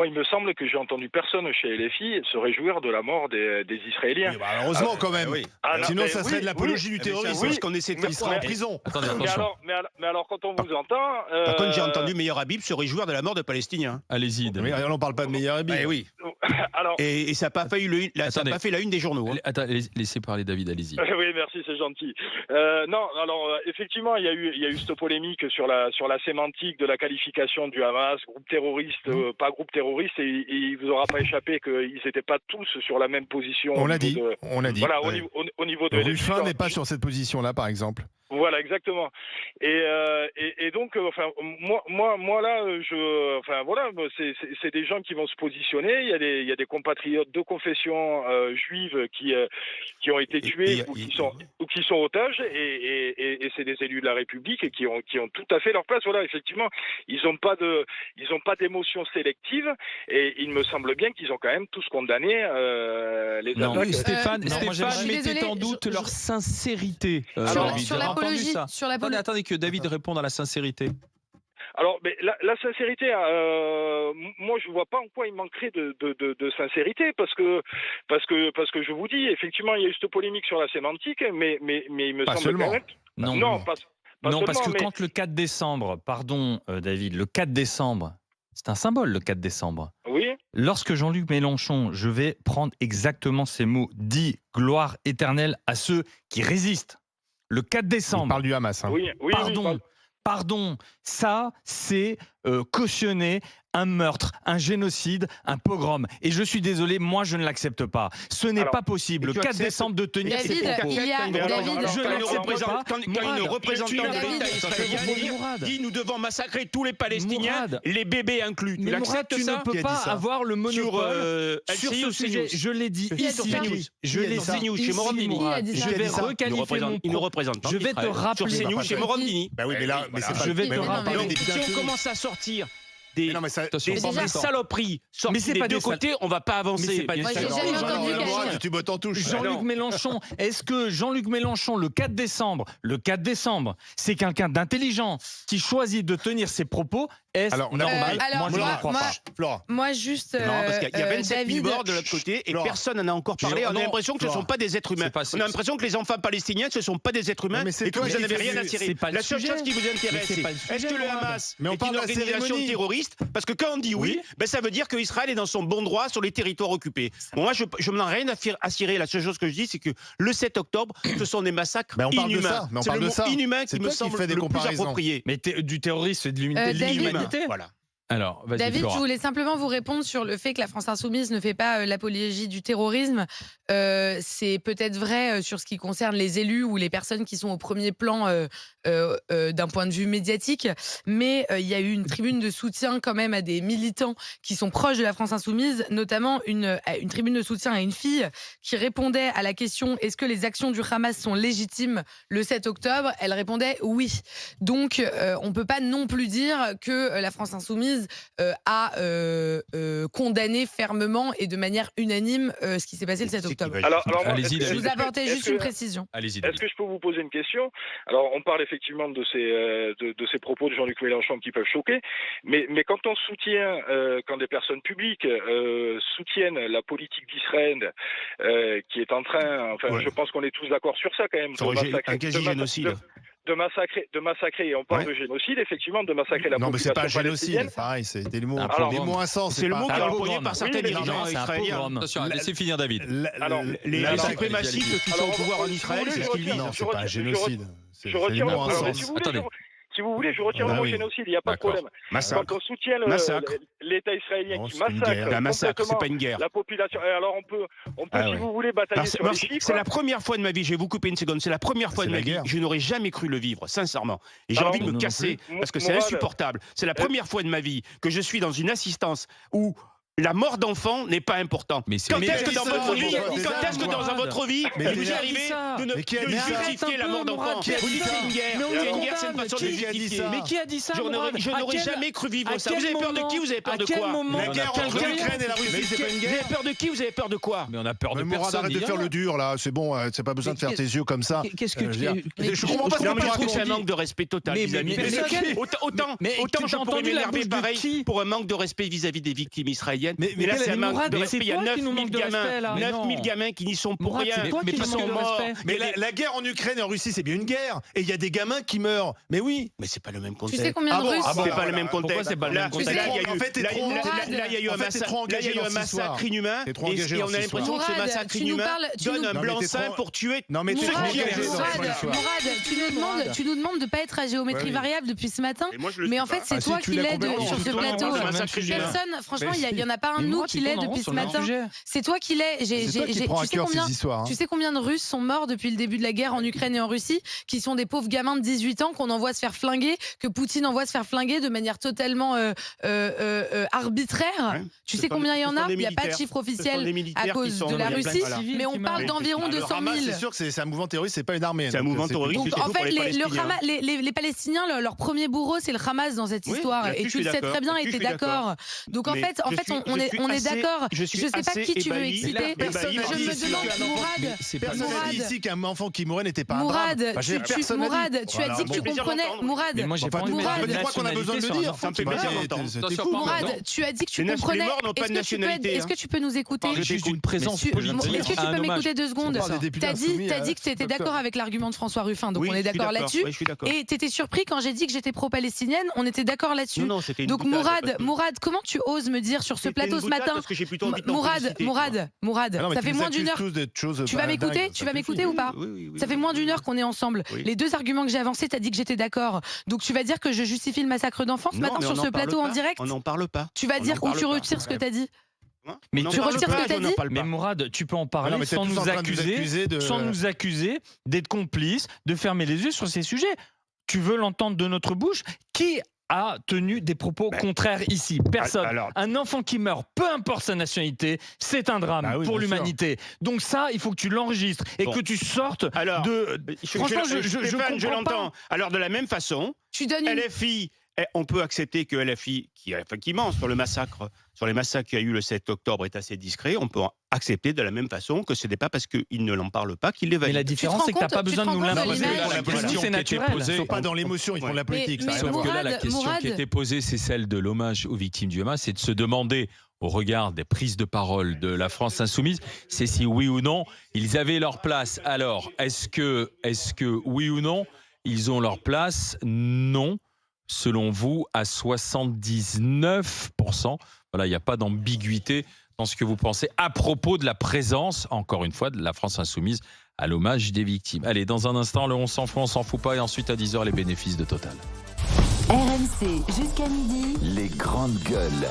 Moi, il me semble que j'ai entendu personne chez LFI se réjouir de la mort des Israéliens. Oui, bah, heureusement quand même. Oui. Sinon, ça serait de l'apologie du terrorisme, parce qu'on essaie de faire ça en prison. Attendez, Mais attention. alors, quand on vous entend... Par contre, j'ai entendu Meilleur Habib se réjouir de la mort de Palestiniens. Allez-y, Mais David. on parle pas de Meilleur Habib. Eh oui. alors, Et ça n'a pas, pas fait la une des journaux. Hein. Attendez, laissez parler David, allez-y. oui, merci, c'est gentil. Non, alors effectivement, il y a eu cette polémique sur la sémantique de la qualification du Hamas, groupe terroriste, pas groupe terroriste, et il vous aura pas échappé qu'ils n'étaient pas tous sur la même position. On l'a dit. Voilà, Ouais. au niveau de Ruffin n'est pas sur cette position-là, par exemple. Voilà, exactement. Et donc, enfin, moi là, enfin voilà, c'est des gens qui vont se positionner. Il y a des compatriotes de confession juive qui ont été tués ou qui sont otages, et c'est des élus de la République et qui ont tout à fait leur place. Voilà, effectivement, ils ont pas d'émotion sélective, et il me semble bien qu'ils ont quand même tous condamné les Non, attaques. Stéphane je suis mettait désolée, en doute leur sincérité. David. sur Vous avez entendu l'apologie, ça Attendez que David réponde à la sincérité. Alors, mais la sincérité, moi je vois pas en quoi il manquerait de sincérité, parce que je vous dis, effectivement, il y a eu cette polémique sur la sémantique, mais il me Pas semble seulement. quand même... Non, non, pas non, parce que seulement, mais... quand le 4 décembre, pardon David, le 4 décembre, c'est un symbole le 4 décembre. Oui. Lorsque Jean-Luc Mélenchon, je vais prendre exactement ces mots, dit gloire éternelle à ceux qui résistent. Le 4 On décembre. parle du Hamas. Hein. Oui, Pardon, ça c'est cautionner un meurtre, un génocide, un pogrom. Et je suis désolé, moi je ne l'accepte pas. Ce n'est pas possible, le 4 décembre, de tenir David, ces propos. il y a- David, je n'accepte pas. Quand une représentante de l'État israélien dit nous devons massacrer tous les Palestiniens, Mourad. les bébés inclus. Tu Mais Mourad, l'acceptes tu ça ne peux Qui a dit pas ça avoir le monopole sur LCI ou ce sujet. CNews? Je l'ai dit Qui a ici. dit ça Je l'ai ça dit CNews, chez ici, Morandini. Mourad. Qui a dit Je ça vais Il nous requalifier mon Il nous propos. représente pas. Je vais te Sur rappeler. CNews, chez Morandini. Bah oui, mais là, mais c'est pas. Je vais te Mais non, rappeler. mais- Si on commence à sortir des Non, mais ça. Attention, des déjà- saloperies Mais sorties c'est des pas deux des sal- côtés, on va pas avancer. Mais c'est pas des Moi, j'ai saloperies. jamais Alors, entendu Mourad, quelqu'un. tu bottes en touche. Jean-Luc Mélenchon, est-ce que Jean-Luc Mélenchon, le 4 décembre, c'est quelqu'un d'intelligent qui choisit de tenir ses propos? Est-ce Alors, normal? alors, Moi, je ne moi- le crois moi- pas. Flora. Moi, juste. Non, parce qu'il y a 27 000 David, morts de l'autre côté et Flora. personne n'en a encore parlé. On a Non, l'impression que ce ne sont pas des êtres humains. C'est pas- On a l'impression que les enfants palestiniens, ce ne sont pas des êtres humains Non, mais c'est et que toi vous n'en qui avez fais rien à du- tirer. c'est pas le La seule sujet. chose qui vous Mais intéresse, c'est c'est pas le est-ce sujet, que le Mourad. Hamas Mais on est parle une de la organisation cérémonie. terroriste? Parce que quand on dit oui, ben ça veut dire qu'Israël est dans son bon droit sur les territoires occupés. Bon, moi, je n'en ai rien à cirer. La seule chose que je dis, c'est que le 7 octobre, ce sont des massacres Ben, on parle de inhumains. ça, mais on C'est parle le de mot ça. inhumain C'est qui me toi qui semble fais des le plus comparaisons. approprié. Mais du terrorisme et de David. l'humanité. Voilà. Alors, vas-y, David, Flora. je voulais simplement vous répondre sur le fait que la France Insoumise ne fait pas l'apologie du terrorisme. C'est peut-être vrai sur ce qui concerne les élus ou les personnes qui sont au premier plan d'un point de vue médiatique, mais il y a eu une tribune de soutien quand même à des militants qui sont proches de la France Insoumise, notamment une tribune de soutien à une fille qui répondait à la question « Est-ce que les actions du Hamas sont légitimes le 7 octobre ?» Elle répondait « Oui ». Donc, on ne peut pas non plus dire que la France Insoumise a condamné fermement et de manière unanime ce qui s'est passé le 7 octobre. Alors moi, Allez-y, Je David. vous apportais juste une précision. Allez-y, Est-ce David. que je peux vous poser une question? Alors, on parle effectivement de ces propos de Jean-Luc Mélenchon qui peuvent choquer, mais quand on soutient, quand des personnes publiques soutiennent la politique d'Israël, qui est en train, enfin, Ouais. je pense qu'on est tous d'accord sur ça quand même, Un quasi-génocide. de massacrer, et on parle de génocide, effectivement, de massacrer la Non, mais c'est population pas un génocide, palestinienne. c'est pareil, c'est des mots, Alors, des mots insensés. C'est le mot qui est pas un employé pogrom. par certains Oui, mais dirigeants C'est un israéliens. pogrom. Attention, laissez finir David. Alors, Les alors, suprémacistes qui sont alors, au pouvoir en si vous Israël, voulez, c'est je ce qu'ils retire- disent. Non, je c'est pas un retire- génocide. C'est Je des retire mots alors, si insensés. vous voulez, Attendez. si vous voulez, je retire le Ah mot oui. génocide, il n'y a pas de D'accord. problème. Massacre. Quand on soutient Massacre. l'État israélien Non, qui c'est une massacre guerre. Un massacre, c'est complètement pas une guerre. la population, alors on peut Ah si ouais. vous voulez, batailler sur les chiffres. C'est la première fois de ma vie, je vais vous couper une seconde, c'est la première fois C'est de la ma vie, guerre. je n'aurais jamais cru le vivre, sincèrement. Et j'ai Alors, envie de nous me non casser, plus. parce que c'est Mourad, insupportable. C'est la première fois de ma vie que je suis dans une assistance où La mort d'enfant n'est pas importante. Quand est-ce que dans votre vie, vous arrivez de justifier la mort d'enfant? Vous dites c'est une guerre. Une guerre, c'est une façon de justifier. Mais qui a dit ça? Je n'aurais jamais cru vivre ça. Vous avez peur de qui? Vous avez peur de quoi? La guerre entre l'Ukraine et la Russie, c'est pas une guerre. Vous avez peur de qui? Vous avez peur de quoi? Mais on a peur de Mourad, personne. arrête de faire le dur là, c'est bon, c'est pas besoin de faire tes yeux comme ça. Qu'est-ce que Je comprends pas ce Non, que mais je tu trouve que c'est un racontes. manque de respect total Mais vis-à-vis des victimes. Autant je pourrais m'énerver pareil pour un manque de respect vis-à-vis des victimes israéliennes. Mais là, c'est un manque de respect. Il y a 9000 gamins qui n'y sont pour rien. Mais qui sont morts. Mais la guerre en Ukraine et en Russie, c'est bien une guerre. Et il y a des gamins qui meurent. Mais oui. Mais c'est pas le même Tu contexte. sais combien de Russes C'est pas le même contexte. Pourquoi c'est pas le même contexte? Là, il y a eu un massacre inhumain. Et on a l'impression que ce massacre inhumain donne un blanc-seing pour tuer Mourad, tu nous demandes de pas être à géométrie variable depuis ce matin. Mais en fait, c'est toi qui l'aide sur ce plateau. Personne, franchement, il y en a pas un de nous qui l'aide depuis ce matin. C'est toi qui l'aides. Tu sais combien de Russes sont morts depuis le début de la guerre en Ukraine et en Russie, qui sont des pauvres gamins de 18 ans qu'on envoie se faire flinguer, que Poutine envoie se faire flinguer de manière totalement arbitraire. Tu sais combien il y en a? Il n'y a pas de chiffre officiel à cause de la Russie, mais on parle d'environ 200 000. C'est sûr que c'est un mouvement terroriste, c'est pas une armée. C'est un mouvement terroriste. Donc en fait, les Palestiniens, leur premier bourreau, c'est le Hamas dans cette histoire. Et tu le sais très bien et tu es d'accord. Donc en fait, on est d'accord. Je sais pas qui tu veux exciter. Je me demande, Mourad. Personne n'a dit ici qu'un enfant qui mourait n'était pas un drame. Mourad, tu as dit que tu comprenais. Mourad, Je crois qu'on a besoin de le dire. Mourad, tu as dit que tu comprenais. Est-ce que tu peux nous écouter? Juste une présence politique. Est-ce que tu peux m'écouter 2 secondes? T'as dit que tu étais d'accord avec l'argument de François Ruffin, donc on est d'accord là-dessus. Et tu étais surpris quand j'ai dit que j'étais pro-palestinienne, on était d'accord là-dessus. Donc Mourad, comment tu oses me dire sur ce plateau ce matin? Mourad, ça fait moins d'une heure. Tu vas m'écouter? Tu vas m'écouter ou pas? Ça fait moins d'une heure qu'on est ensemble. Les 2 arguments que j'ai avancés, t'as dit que j'étais d'accord. Donc tu vas dire que je justifie le massacre d'enfants ce matin sur ce plateau en direct? On n'en parle pas. Tu vas dire ou tu retires ce que t'as dit? Mais tu retires ce que t'as dit? Mais Mourad, tu peux en parler sans nous accuser d'être complices, de fermer les yeux sur ces sujets. Tu veux l'entendre de notre bouche? Qui a tenu des propos contraires ici? Personne. Un enfant qui meurt, peu importe sa nationalité, c'est un drame pour l'humanité. Donc ça, il faut que tu l'enregistres et que tu sortes de... Franchement, je l'entends. Alors de la même façon, LFI... On peut accepter que LFI, qui ment sur les massacres qu'il y a eu le 7 octobre, est assez discret. On peut accepter de la même façon que ce n'est pas parce qu'ils ne l'en parlent pas qu'ils les valident. Mais la différence, c'est que tu n'as pas besoin de nous l'imposer. La question c'est naturel. Ils ne sont pas dans l'émotion, ils font de la politique. Sauf que là, la question qui était posée, c'est celle de l'hommage aux victimes du Hamas, c'est de se demander, au regard des prises de parole de la France insoumise, c'est si oui ou non, ils avaient leur place. Alors, est-ce que oui ou non, ils ont leur place? Non. Selon vous, à 79%. Voilà, il n'y a pas d'ambiguïté dans ce que vous pensez à propos de la présence, encore une fois, de la France insoumise à l'hommage des victimes. Allez, dans un instant, le on s'en fout pas, et ensuite à 10h, les bénéfices de Total. RMC, jusqu'à midi. Les grandes gueules.